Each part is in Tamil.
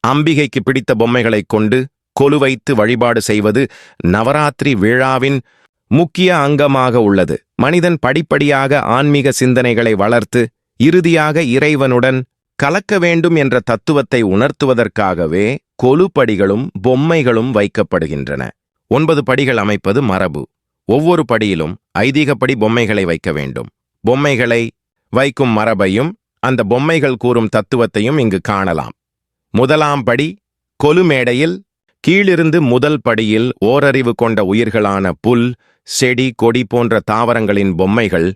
அம்பிகைக்கு பிடித்த பொம்மைகளைக் கொண்டு கொலு வைத்து வழிபாடு செய்வது நவராத்திரி விழாவின் முக்கிய அங்கமாக உள்ளது. மனிதன் படிப்படியாக ஆன்மீக சிந்தனைகளை வளர்த்து இறுதியாக இறைவனுடன் கலக்க வேண்டும் என்ற தத்துவத்தை உணர்த்துவதற்காகவே கொலுப்படிகளும் பொம்மைகளும் வைக்கப்படுகின்றன. 9 படிகள் அமைப்பது மரபு. ஒவ்வொரு படியிலும் ஐதீகப்படி பொம்மைகளை வைக்க வேண்டும். பொம்மைகளை வைக்கும் மரபையும் அந்த பொம்மைகள் கூறும் தத்துவத்தையும் இங்கு காணலாம். முதலாம் படி கொலு மேடையில் கீழிருந்து முதல் படியில் ஓரறிவு கொண்ட உயிர்களான புல், செடி, கொடி போன்ற தாவரங்களின் பொம்மைகள்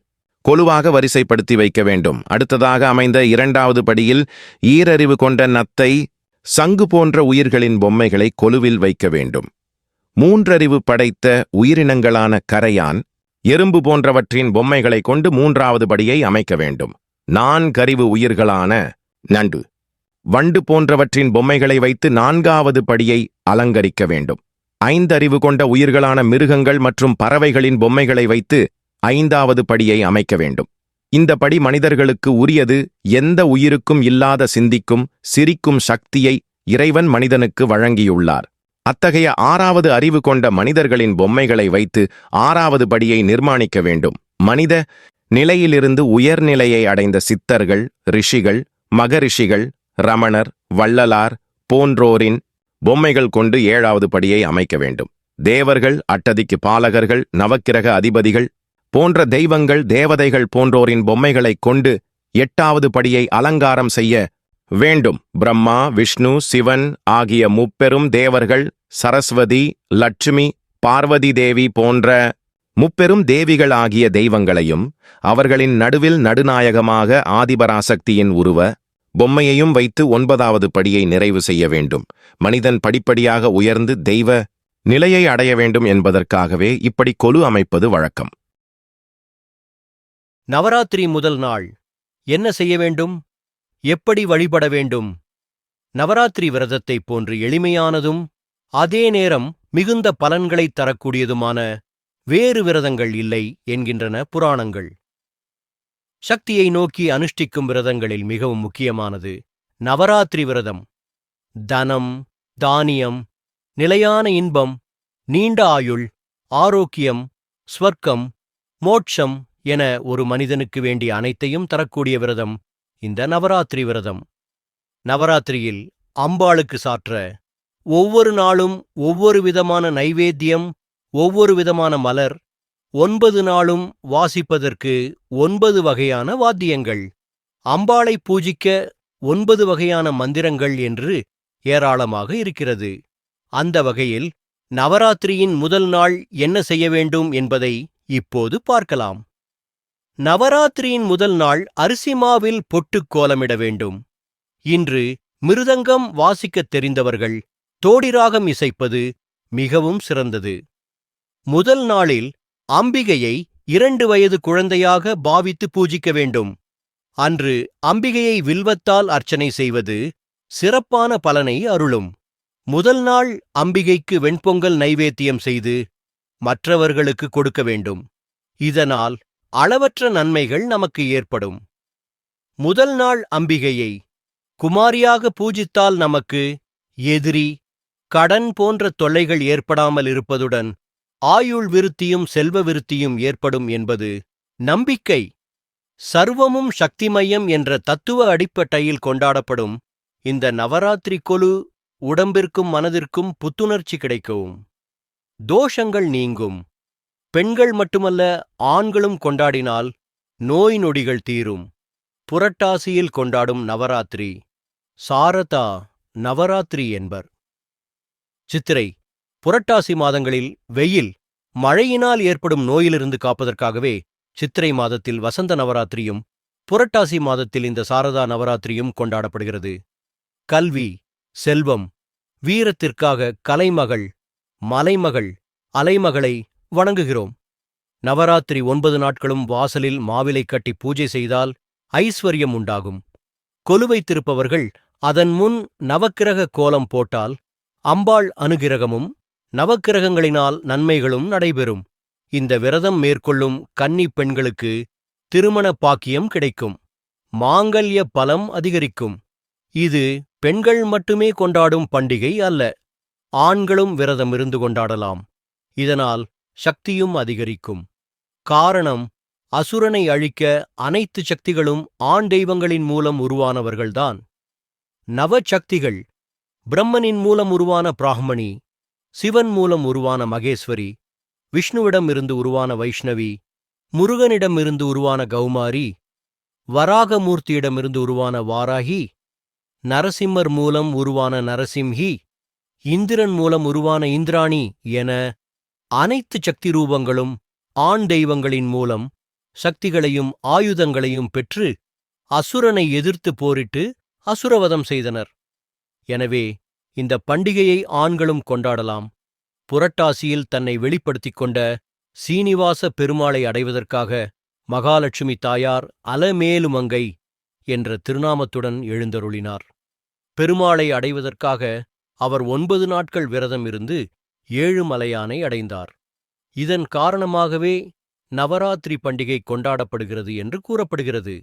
கொலுவாக வரிசைப்படுத்தி வைக்க வேண்டும். அடுத்ததாக அமைந்த 2வது படியில் ஈரறிவு கொண்ட நத்தை, சங்கு போன்ற உயிர்களின் பொம்மைகளை கொலுவில் வைக்க வேண்டும். 3 அறிவு படைத்த உயிரினங்களான கரையான், எறும்பு போன்றவற்றின் பொம்மைகளை கொண்டு 3வது படியை அமைக்க வேண்டும். 4 அறிவு உயிர்களான நண்டு, வண்டு போன்றவற்றின் பொம்மைகளை வைத்து 4வது படியை அலங்கரிக்க வேண்டும். 5 அறிவு கொண்ட உயிர்களான மிருகங்கள் மற்றும் பறவைகளின் பொம்மைகளை வைத்து 5வது படியை அமைக்க வேண்டும். இந்த படி மனிதர்களுக்கு உரியது. எந்த உயிருக்கும் இல்லாத சிந்திக்கும், சிரிக்கும் சக்தியை இறைவன் மனிதனுக்கு வழங்கியுள்ளார். அத்தகைய 6வது அறிவு கொண்ட மனிதர்களின் பொம்மைகளை வைத்து 6வது படியை நிர்மாணிக்க வேண்டும். மனித நிலையிலிருந்து உயர்நிலையை அடைந்த சித்தர்கள், ரிஷிகள், மகரிஷிகள், ரமணர், வள்ளலார் போன்றோரின் பொம்மைகள் கொண்டு 7வது படியை அமைக்க வேண்டும். தேவர்கள், அட்டதிக்கு பாலகர்கள், நவக்கிரக அதிபதிகள் போன்ற தெய்வங்கள், தேவதைகள் போன்றோரின் பொம்மைகளைக் கொண்டு 8வது படியை அலங்காரம் செய்ய வேண்டும். பிரம்மா, விஷ்ணு, சிவன் ஆகிய முப்பெரும் தேவர்கள், சரஸ்வதி, லட்சுமி, பார்வதி தேவி போன்ற முப்பெரும் தேவிகள் ஆகிய தெய்வங்களையும் அவர்களின் நடுவில் நடுநாயகமாக ஆதிபராசக்தியின் உருவ பொம்மையையும் வைத்து 9வது படியை நிறைவு செய்ய வேண்டும். மனிதன் படிப்படியாக உயர்ந்து தெய்வ நிலையை அடைய வேண்டும் என்பதற்காகவே இப்படி கொலு அமைப்பது வழக்கம். நவராத்திரி முதல் நாள் என்ன செய்ய வேண்டும்? எப்படி வழிபட வேண்டும்? நவராத்திரி விரதத்தைப் போன்று எளிமையானதும் அதே நேரம் மிகுந்த பலன்களைத் தரக்கூடியதுமான வேறு விரதங்கள் இல்லை என்கின்றன புராணங்கள். சக்தியை நோக்கி அனுஷ்டிக்கும் விரதங்களில் மிகவும் முக்கியமானது நவராத்திரி விரதம். தனம், தானியம், நிலையான இன்பம், நீண்ட ஆயுள், ஆரோக்கியம், ஸ்வர்க்கம், மோட்சம் என ஒரு மனிதனுக்கு வேண்டிய அனைத்தையும் தரக்கூடிய விரதம் இந்த நவராத்திரி விரதம். நவராத்திரியில் அம்பாளுக்கு சாற்ற ஒவ்வொரு நாளும் ஒவ்வொரு விதமான நைவேத்தியம், ஒவ்வொரு விதமான மலர், 9 நாளும் வாசிப்பதற்கு 9 வகையான வாத்தியங்கள், அம்பாளை பூஜிக்க 9 வகையான மந்திரங்கள் என்று ஏராளமாக இருக்கிறது. அந்த வகையில் நவராத்திரியின் முதல் நாள் என்ன செய்ய வேண்டும் என்பதை இப்போது பார்க்கலாம். நவராத்திரியின் முதல் நாள் அரிசி மாவில் பொட்டுக் கோலமிட வேண்டும். இன்று மிருதங்கம் வாசிக்கத் தெரிந்தவர்கள் தோடிராகம் இசைப்பது மிகவும் சிறந்தது. முதல் நாளில் அம்பிகையை 2 வயது குழந்தையாக பாவித்து பூஜிக்க வேண்டும். அன்று அம்பிகையை வில்வத்தால் அர்ச்சனை செய்வது சிறப்பான பலனை அருளும். முதல் நாள் அம்பிகைக்கு வெண்பொங்கல் நைவேத்தியம் செய்து மற்றவர்களுக்கு கொடுக்க வேண்டும். இதனால் அளவற்ற நன்மைகள் நமக்கு ஏற்படும். முதல் நாள் அம்பிகையை குமாரியாக பூஜித்தால் நமக்கு எதிரி, கடன் போன்ற தொல்லைகள் ஏற்படாமல் இருப்பதுடன் ஆயுள் விருத்தியும் செல்வ விருத்தியும் ஏற்படும் என்பது நம்பிக்கை. சர்வமும் சக்திமயம் என்ற தத்துவ அடிப்படையில் கொண்டாடப்படும் இந்த நவராத்திரி கொலு உடம்பிற்கும் மனதிற்கும் புத்துணர்ச்சி கிடைக்கவும், தோஷங்கள் நீங்கும். பெண்கள் மட்டுமல்ல, ஆண்களும் கொண்டாடினால் நோய் நொடிகள் தீரும். புரட்டாசியில் கொண்டாடும் நவராத்திரி சாரதா நவராத்திரி என்பர். சித்திரை, புரட்டாசி மாதங்களில் வெயில், மழையினால் ஏற்படும் நோயிலிருந்து காப்பதற்காகவே சித்திரை மாதத்தில் வசந்த நவராத்திரியும் புரட்டாசி மாதத்தில் இந்த சாரதா நவராத்திரியும் கொண்டாடப்படுகிறது. கல்வி, செல்வம், வீரத்திற்காக கலைமகள், மலைமகள், அலைமகளை வணங்குகிறோம். நவராத்திரி 9 நாட்களும் வாசலில் மாவிலை கட்டி பூஜை செய்தால் ஐஸ்வர்யம் உண்டாகும். கொலு வைத்திருப்பவர்கள் அதன் முன் நவக்கிரக கோலம் போட்டால் அம்பாள் அனுகிரகமும் நவக்கிரகங்களினால் நன்மைகளும் நடைபெறும். இந்த விரதம் மேற்கொள்ளும் கன்னிப் பெண்களுக்கு திருமண பாக்கியம் கிடைக்கும். மாங்கல்ய பலம் அதிகரிக்கும். இது பெண்கள் மட்டுமே கொண்டாடும் பண்டிகை அல்ல. ஆண்களும் விரதம் இருந்து கொண்டாடலாம். இதனால் சக்தியும் அதிகரிக்கும். காரணம், அசுரனை அழிக்க அனைத்து சக்திகளும் ஆண் தெய்வங்களின் மூலம் உருவானவர்கள்தான். நவசக்திகள் பிரம்மனின் மூலம் உருவான பிராஹ்மணி, சிவன் மூலம் உருவான மகேஸ்வரி, விஷ்ணுவிடம் இருந்து உருவான வைஷ்ணவி, முருகனிடமிருந்து உருவான கௌமாரி, வராகமூர்த்தியிடமிருந்து உருவான வாராகி, நரசிம்மர் மூலம் உருவான நரசிம்ஹி, இந்திரன் மூலம் உருவான இந்திராணி என அனைத்து சக்தி ரூபங்களும் ஆண் தெய்வங்களின் மூலம் சக்திகளையும் ஆயுதங்களையும் பெற்று அசுரனை எதிர்த்து போரிட்டு அசுரவதம் செய்தனர். எனவே இந்த பண்டிகையை ஆண்களும் கொண்டாடலாம். புரட்டாசியில் தன்னை வெளிப்படுத்திக் கொண்ட சீனிவாச பெருமாளை அடைவதற்காக மகாலட்சுமி தாயார் அலமேலுமங்கை என்ற திருநாமத்துடன் எழுந்தருளினார். பெருமாளை அடைவதற்காக அவர் 9 நாட்கள் விரதம் இருந்து ஏழுமலையானை அடைந்தார். இதன் காரணமாகவே நவராத்திரி பண்டிகை கொண்டாடப்படுகிறது என்று கூறப்படுகிறது.